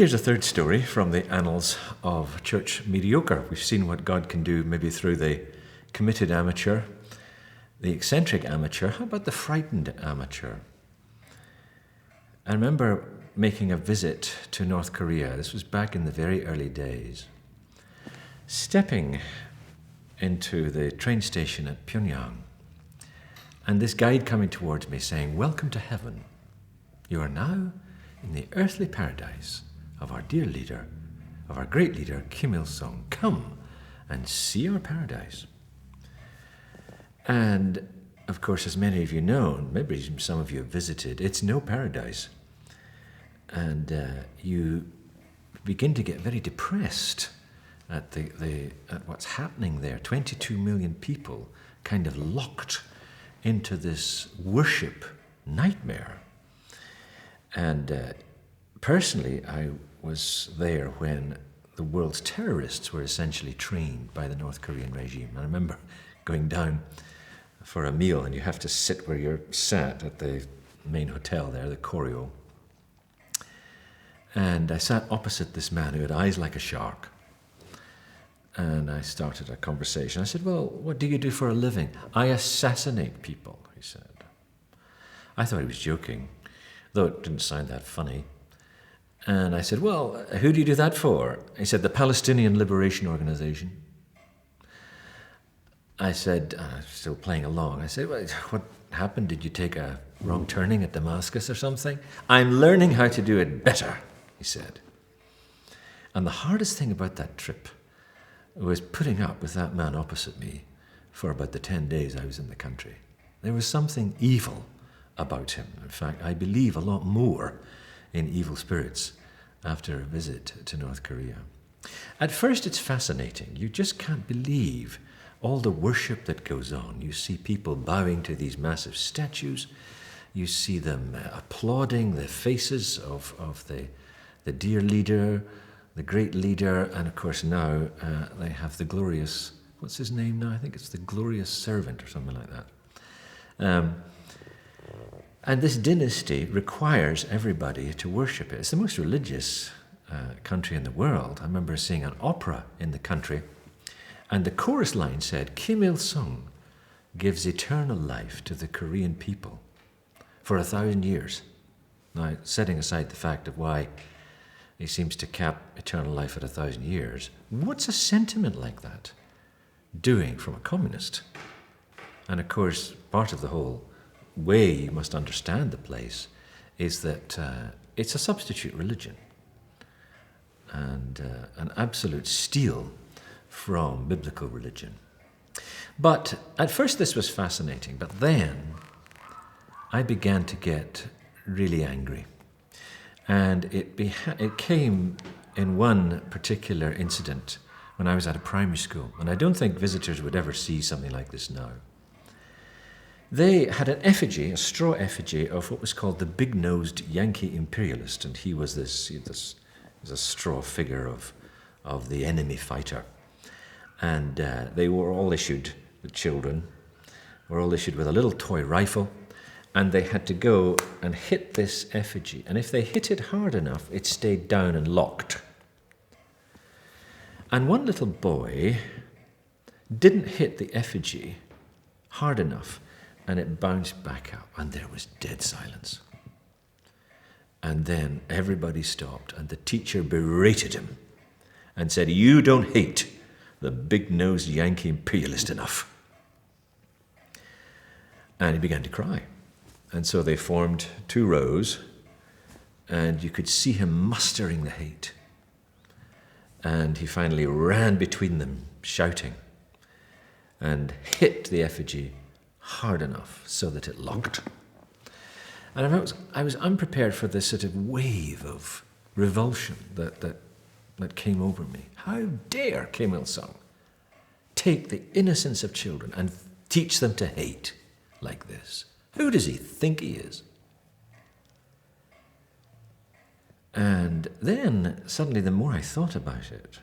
Here's a third story from the annals of Church Mediocre. We've seen what God can do maybe through the committed amateur, the eccentric amateur. How about the frightened amateur? I remember making a visit to North Korea. This was back in the very early days. Stepping into the train station at Pyongyang, and this guide coming towards me saying, "Welcome to heaven. You are now in the earthly paradise of our dear leader, of our great leader, Kim Il-sung. Come and see our paradise." And, of course, as many of you know, maybe some of you have visited, it's no paradise. And you begin to get very depressed at at what's happening there. 22 million people kind of locked into this worship nightmare. And personally, I was there when the world's terrorists were essentially trained by the North Korean regime. And I remember going down for a meal, and you have to sit where you're sat at the main hotel there, the Koryo. And I sat opposite this man who had eyes like a shark. And I started a conversation. I said, "Well, what do you do for a living?" "I assassinate people," he said. I thought he was joking, though it didn't sound that funny. And I said, "Well, who do you do that for?" He said, "The Palestinian Liberation Organization." I said, still playing along, I said, "Well, what happened? Did you take a wrong turning at Damascus or something?" "I'm learning how to do it better," he said. And the hardest thing about that trip was putting up with that man opposite me for about the 10 days I was in the country. There was something evil about him. In fact, I believe a lot more in evil spirits after a visit to North Korea. At first, it's fascinating. You just can't believe all the worship that goes on. You see people bowing to these massive statues. You see them applauding the faces of the dear leader, the great leader, and of course now they have the glorious, what's his name now? I think it's the glorious servant or something like that. And this dynasty requires everybody to worship it. It's the most religious country in the world. I remember seeing an opera in the country, and the chorus line said, "Kim Il-sung gives eternal life to the Korean people for 1,000 years. Now, setting aside the fact of why he seems to cap eternal life at 1,000 years, what's a sentiment like that doing from a communist? And of course, part of the whole way you must understand the place is that it's a substitute religion and an absolute steal from biblical religion. But at first this was fascinating, but then I began to get really angry. And it came in one particular incident when I was at a primary school, and I don't think visitors would ever see something like this now. They had an effigy, a straw effigy, of what was called the big-nosed Yankee imperialist, and he was a straw figure of the enemy fighter. And they were all issued, the children, were all issued with a little toy rifle, and they had to go and hit this effigy. And if they hit it hard enough, it stayed down and locked. And one little boy didn't hit the effigy hard enough, and it bounced back up, and there was dead silence. And then everybody stopped, and the teacher berated him and said, "You don't hate the big-nosed Yankee imperialist enough." And he began to cry. And so they formed 2 rows, and you could see him mustering the hate. And he finally ran between them, shouting, and hit the effigy hard enough so that it locked. And I was unprepared for this sort of wave of revulsion that came over me. How dare Kim Il-sung take the innocence of children and teach them to hate like this? Who does he think he is? And then suddenly, the more I thought about it,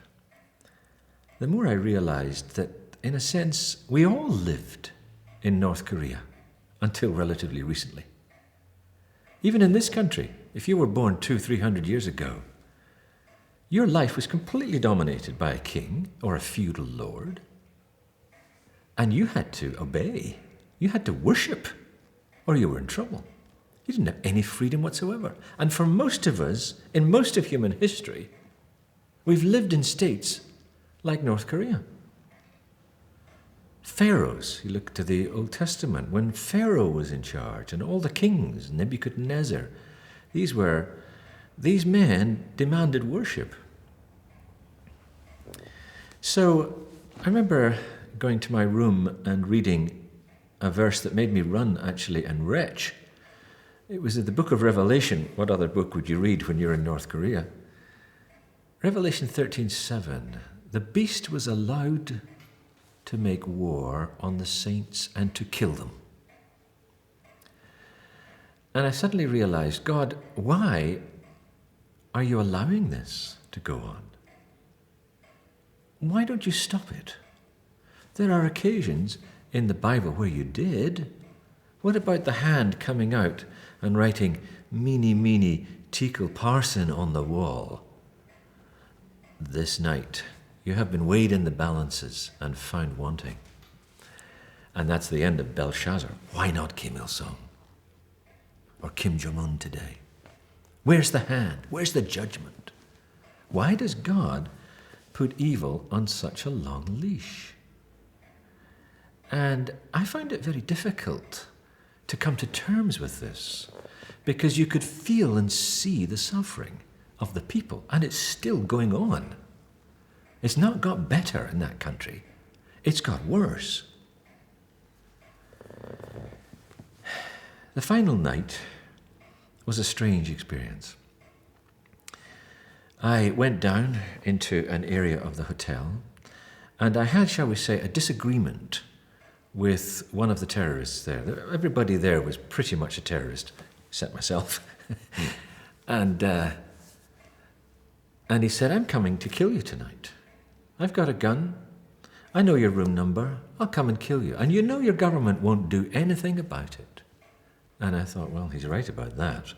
the more I realized that, in a sense, we all lived in North Korea until relatively recently. Even in this country, if you were born 200-300 years ago, Your life was completely dominated by a king or a feudal lord, and you had to obey. You had to worship, or you were in trouble. You didn't have any freedom whatsoever. And for most of us, in most of human history, we've lived in states like North Korea. Pharaohs, you look to the Old Testament, when Pharaoh was in charge and all the kings, Nebuchadnezzar, these men demanded worship. So I remember going to my room and reading a verse that made me run, actually, and retch. It was in the book of Revelation. What other book would you read when you're in North Korea? Revelation 13:7. The beast was allowed to make war on the saints and to kill them. And I suddenly realized, God, why are you allowing this to go on? Why don't you stop it? There are occasions in the Bible where you did. What about the hand coming out and writing, "Meeny, meeny, tekel parson" on the wall? This night you have been weighed in the balances and found wanting. And that's the end of Belshazzar. Why not Kim Il-sung? Or Kim Jong-un today? Where's the hand? Where's the judgment? Why does God put evil on such a long leash? And I find it very difficult to come to terms with this, because you could feel and see the suffering of the people, and it's still going on. It's not got better in that country. It's got worse. The final night was a strange experience. I went down into an area of the hotel, and I had, shall we say, a disagreement with one of the terrorists there. Everybody there was pretty much a terrorist, except myself. And he said, "I'm coming to kill you tonight. I've got a gun. I know your room number. I'll come and kill you. And you know your government won't do anything about it." And I thought, well, he's right about that.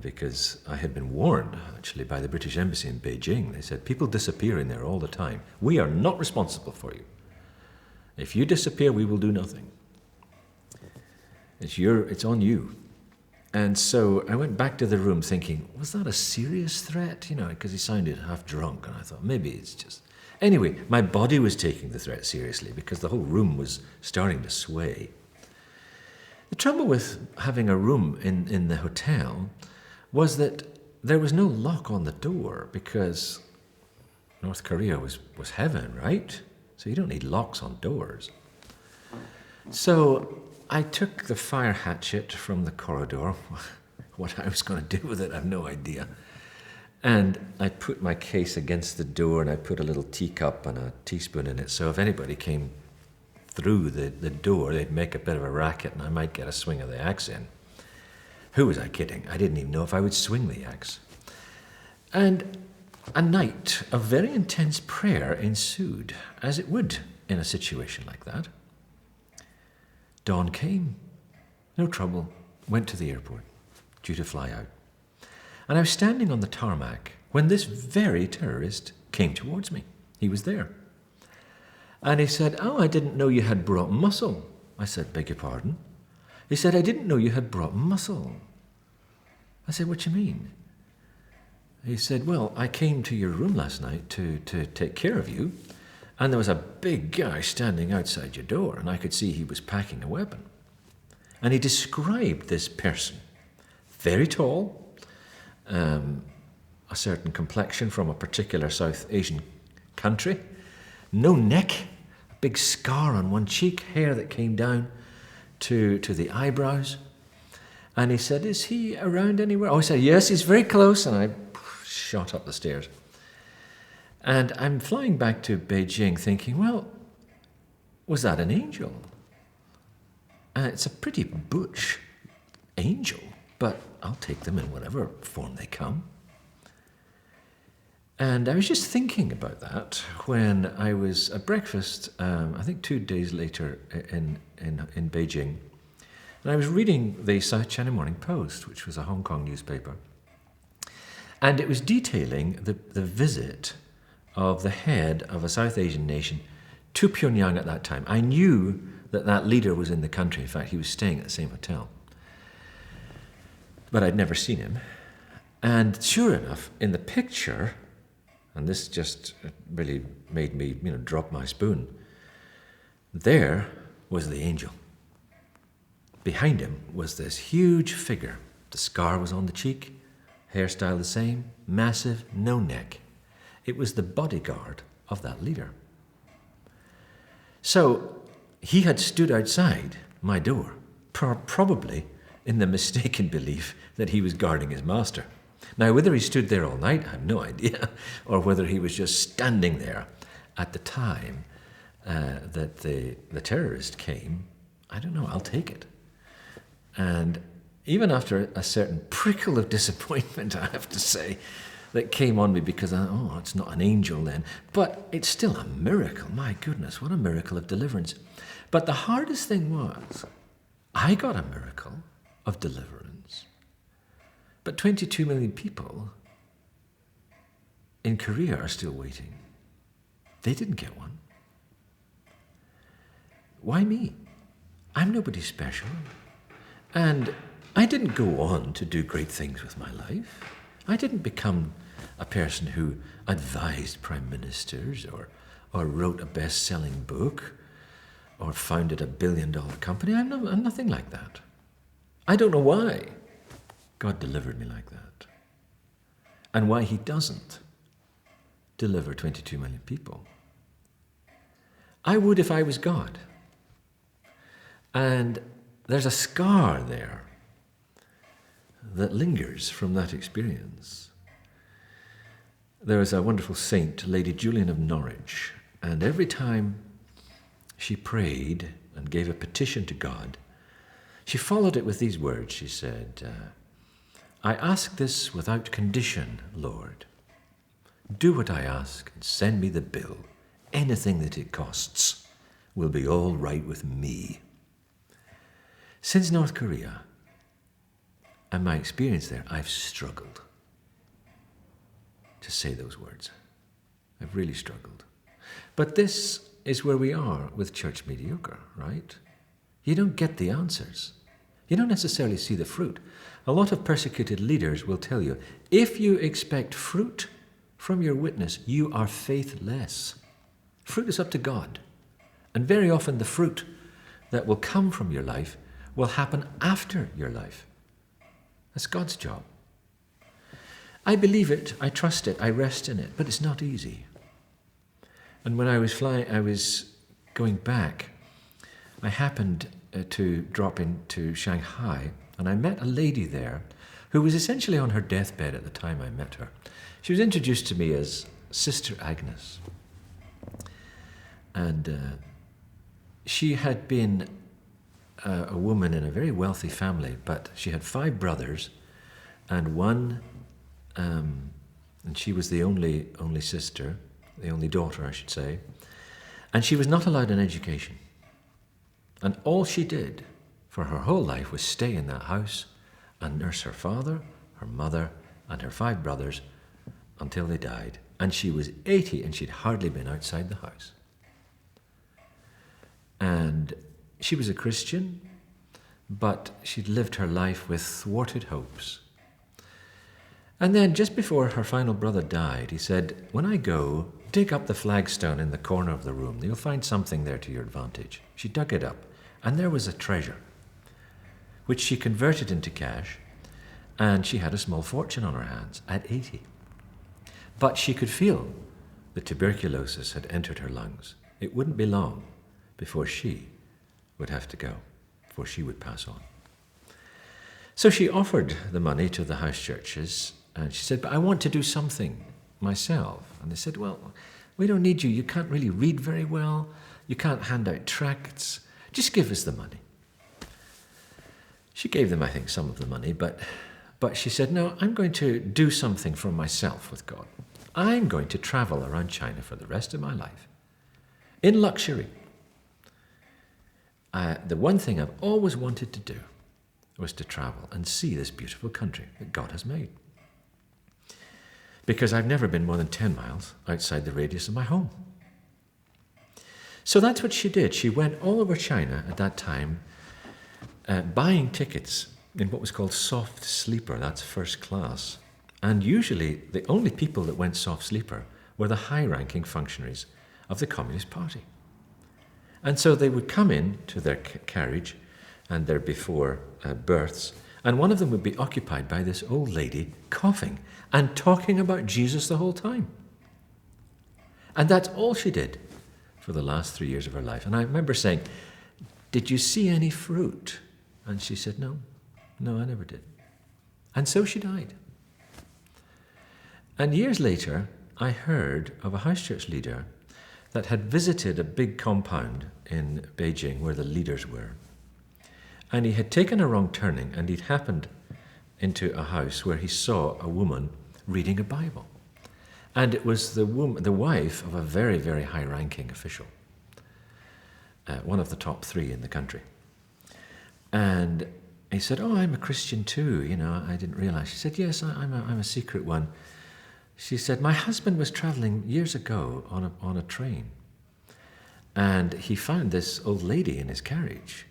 Because I had been warned, actually, by the British Embassy in Beijing. They said, people disappear in there all the time. We are not responsible for you. If you disappear, we will do nothing. It's on you. And so I went back to the room thinking, was that a serious threat? Because he sounded half drunk, and I thought, maybe it's just... Anyway, my body was taking the threat seriously because the whole room was starting to sway. The trouble with having a room in the hotel was that there was no lock on the door, because North Korea was heaven, right? So you don't need locks on doors. So I took the fire hatchet from the corridor. What I was going to do with it, I have no idea. And I put my case against the door, and I put a little teacup and a teaspoon in it, so if anybody came through the door, they'd make a bit of a racket and I might get a swing of the axe in. Who was I kidding? I didn't even know if I would swing the axe. And a night of very intense prayer ensued, as it would in a situation like that. Dawn came. No trouble. Went to the airport, due to fly out. And I was standing on the tarmac when this very terrorist came towards me. He was there. And he said, "Oh, I didn't know you had brought muscle." I said, "Beg your pardon?" He said, "I didn't know you had brought muscle." I said, "What do you mean?" He said, "Well, I came to your room last night to take care of you, and there was a big guy standing outside your door, and I could see he was packing a weapon." And he described this person, very tall, a certain complexion from a particular South Asian country, no neck, a big scar on one cheek, hair that came down to the eyebrows. And he said, "Is he around anywhere?" Oh, I said, "Yes, he's very close." And I shot up the stairs. And I'm flying back to Beijing thinking, well, was that an angel? It's a pretty butch angel, but I'll take them in whatever form they come. And I was just thinking about that when I was at breakfast, I think 2 days later in Beijing, and I was reading the South China Morning Post, which was a Hong Kong newspaper. And it was detailing the visit of the head of a South Asian nation to Pyongyang at that time. I knew that leader was in the country. In fact, he was staying at the same hotel. But I'd never seen him. And sure enough, in the picture, and this just really made me, drop my spoon, there was the angel. Behind him was this huge figure. The scar was on the cheek, hairstyle the same, massive, no neck. It was the bodyguard of that leader. So he had stood outside my door, probably in the mistaken belief that he was guarding his master. Now, whether he stood there all night, I have no idea, or whether he was just standing there at the time that the terrorist came, I don't know, I'll take it. And even after a certain prickle of disappointment, I have to say, that came on me because, it's not an angel then. But it's still a miracle. My goodness, what a miracle of deliverance. But the hardest thing was, I got a miracle of deliverance. But 22 million people in Korea are still waiting. They didn't get one. Why me? I'm nobody special. And I didn't go on to do great things with my life. I didn't become a person who advised prime ministers or wrote a best-selling book or founded a billion-dollar company. I'm nothing like that. I don't know why God delivered me like that and why he doesn't deliver 22 million people. I would if I was God. And there's a scar there that lingers from that experience. There was a wonderful saint, Lady Julian of Norwich, and every time she prayed and gave a petition to God, she followed it with these words. She said, I ask this without condition, Lord. Do what I ask and send me the bill. Anything that it costs will be all right with me. Since North Korea and my experience there, I've struggled to say those words. I've really struggled. But this is where we are with Church Mediocre, right? You don't get the answers. You don't necessarily see the fruit. A lot of persecuted leaders will tell you, if you expect fruit from your witness, you are faithless. Fruit is up to God. And very often the fruit that will come from your life will happen after your life. That's God's job. I believe it, I trust it, I rest in it, but it's not easy. And when I was going back, I happened to drop into Shanghai, and I met a lady there who was essentially on her deathbed at the time I met her. She was introduced to me as Sister Agnes. And she had been a woman in a very wealthy family, but she had 5 brothers and one, and she was the only sister, the only daughter, I should say, and she was not allowed an education. And all she did for her whole life was stay in that house and nurse her father, her mother, and her 5 brothers until they died. And she was 80 and she'd hardly been outside the house. And she was a Christian, but she'd lived her life with thwarted hopes. And then just before her final brother died, he said, when I go, dig up the flagstone in the corner of the room. You'll find something there to your advantage. She dug it up, and there was a treasure, which she converted into cash, and she had a small fortune on her hands at 80. But she could feel the tuberculosis had entered her lungs. It wouldn't be long before she would have to go, before she would pass on. So she offered the money to the house churches, and she said, but I want to do something myself. And they said, well, we don't need you. You can't really read very well. You can't hand out tracts. Just give us the money. She gave them, I think, some of the money, but she said, no, I'm going to do something for myself with God. I'm going to travel around China for the rest of my life in luxury. The one thing I've always wanted to do was to travel and see this beautiful country that God has made. because I've never been more than 10 miles outside the radius of my home. So that's what she did. She went all over China at that time, buying tickets in what was called soft sleeper, that's first class. And usually the only people that went soft sleeper were the high-ranking functionaries of the Communist Party. And so they would come in to their carriage and their before berths, and one of them would be occupied by this old lady coughing and talking about Jesus the whole time. And that's all she did for the last 3 years of her life. And I remember saying, "Did you see any fruit?" And she said, No, I never did. And so she died. And years later, I heard of a house church leader that had visited a big compound in Beijing where the leaders were. And he had taken a wrong turning, and he'd happened into a house where he saw a woman reading a Bible. And it was the wife of a very, very high-ranking official, one of the top 3 in the country. And he said, "Oh, I'm a Christian too, I didn't realize." She said, "Yes, I'm a secret one." She said, "My husband was traveling years ago on a train, and he found this old lady in his carriage.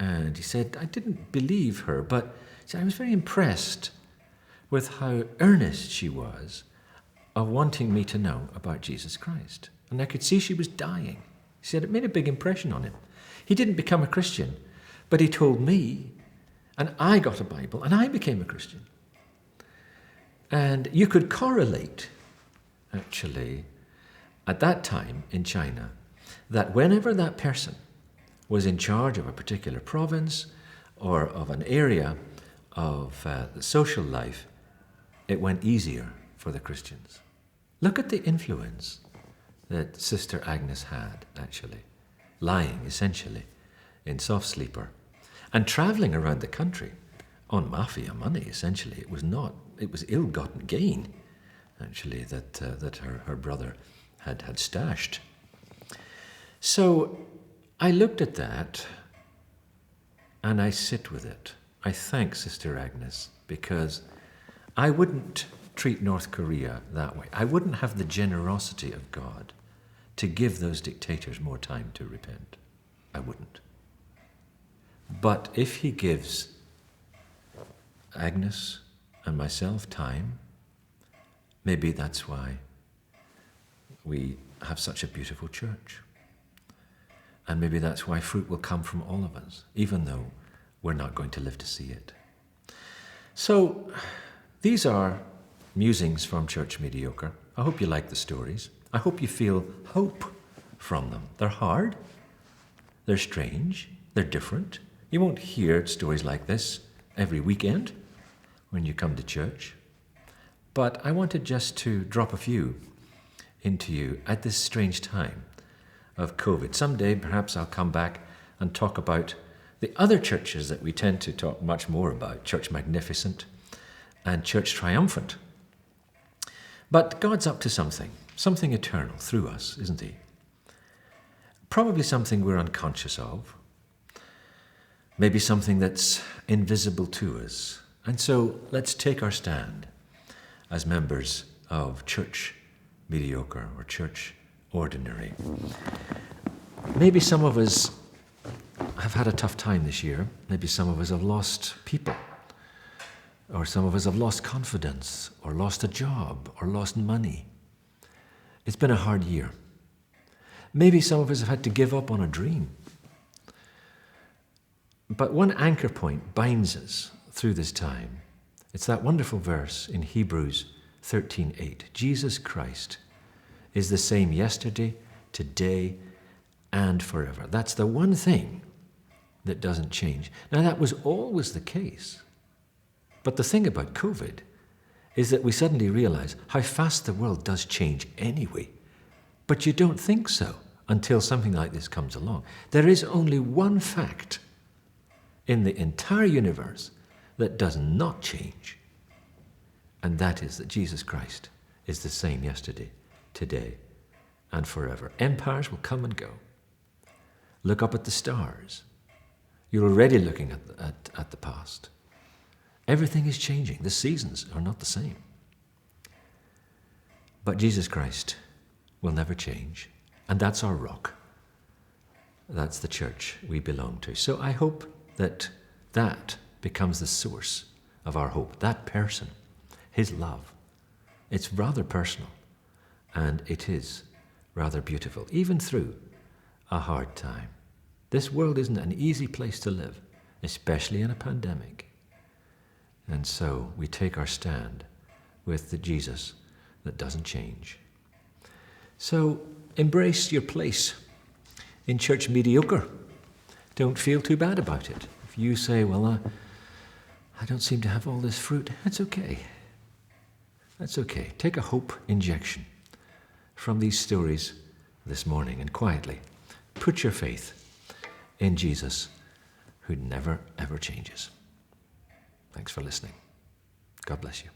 And he said, I didn't believe her, but I was very impressed with how earnest she was of wanting me to know about Jesus Christ. And I could see she was dying." He said it made a big impression on him. He didn't become a Christian, but he told me, and I got a Bible, and I became a Christian. And you could correlate, actually, at that time in China, that whenever that person was in charge of a particular province or of an area of the social life, it went easier for the Christians. Look at the influence that Sister Agnes had, actually, lying, essentially, in soft sleeper and traveling around the country on mafia money, essentially. It was ill-gotten gain, actually, that her brother had stashed. So I looked at that and I sit with it. I thank Sister Agnes, because I wouldn't treat North Korea that way. I wouldn't have the generosity of God to give those dictators more time to repent. I wouldn't. But if he gives Agnes and myself time, maybe that's why we have such a beautiful church. And maybe that's why fruit will come from all of us, even though we're not going to live to see it. So these are musings from Church Mediocre. I hope you like the stories. I hope you feel hope from them. They're hard, they're strange, they're different. You won't hear stories like this every weekend when you come to church. But I wanted just to drop a few into you at this strange time of COVID. Someday, perhaps I'll come back and talk about the other churches that we tend to talk much more about, Church Magnificent and Church Triumphant. But God's up to something eternal through us, isn't he? Probably something we're unconscious of, maybe something that's invisible to us. And so let's take our stand as members of Church Mediocre or Church Ordinary. Maybe some of us have had a tough time this year. Maybe some of us have lost people, or some of us have lost confidence, or lost a job, or lost money. It's been a hard year. Maybe some of us have had to give up on a dream. But one anchor point binds us through this time. It's that wonderful verse in Hebrews 13:8. Jesus Christ is the same yesterday, today, and forever. That's the one thing that doesn't change. Now, that was always the case. But the thing about COVID is that we suddenly realize how fast the world does change anyway. But you don't think so until something like this comes along. There is only one fact in the entire universe that does not change, and that is that Jesus Christ is the same yesterday, today, and forever. Empires will come and go. Look up at the stars. You're already looking at the past. Everything is changing. The seasons are not the same. But Jesus Christ will never change, and that's our rock. That's the church we belong to. So I hope that that becomes the source of our hope. That person, his love. It's rather personal, and it is rather beautiful, even through a hard time. This world isn't an easy place to live, especially in a pandemic. And so we take our stand with the Jesus that doesn't change. So embrace your place in church mediocre. Don't feel too bad about it. If you say, well, I don't seem to have all this fruit, that's okay. That's okay. Take a hope injection from these stories this morning and quietly put your faith in Jesus, who never, ever changes. Thanks for listening. God bless you.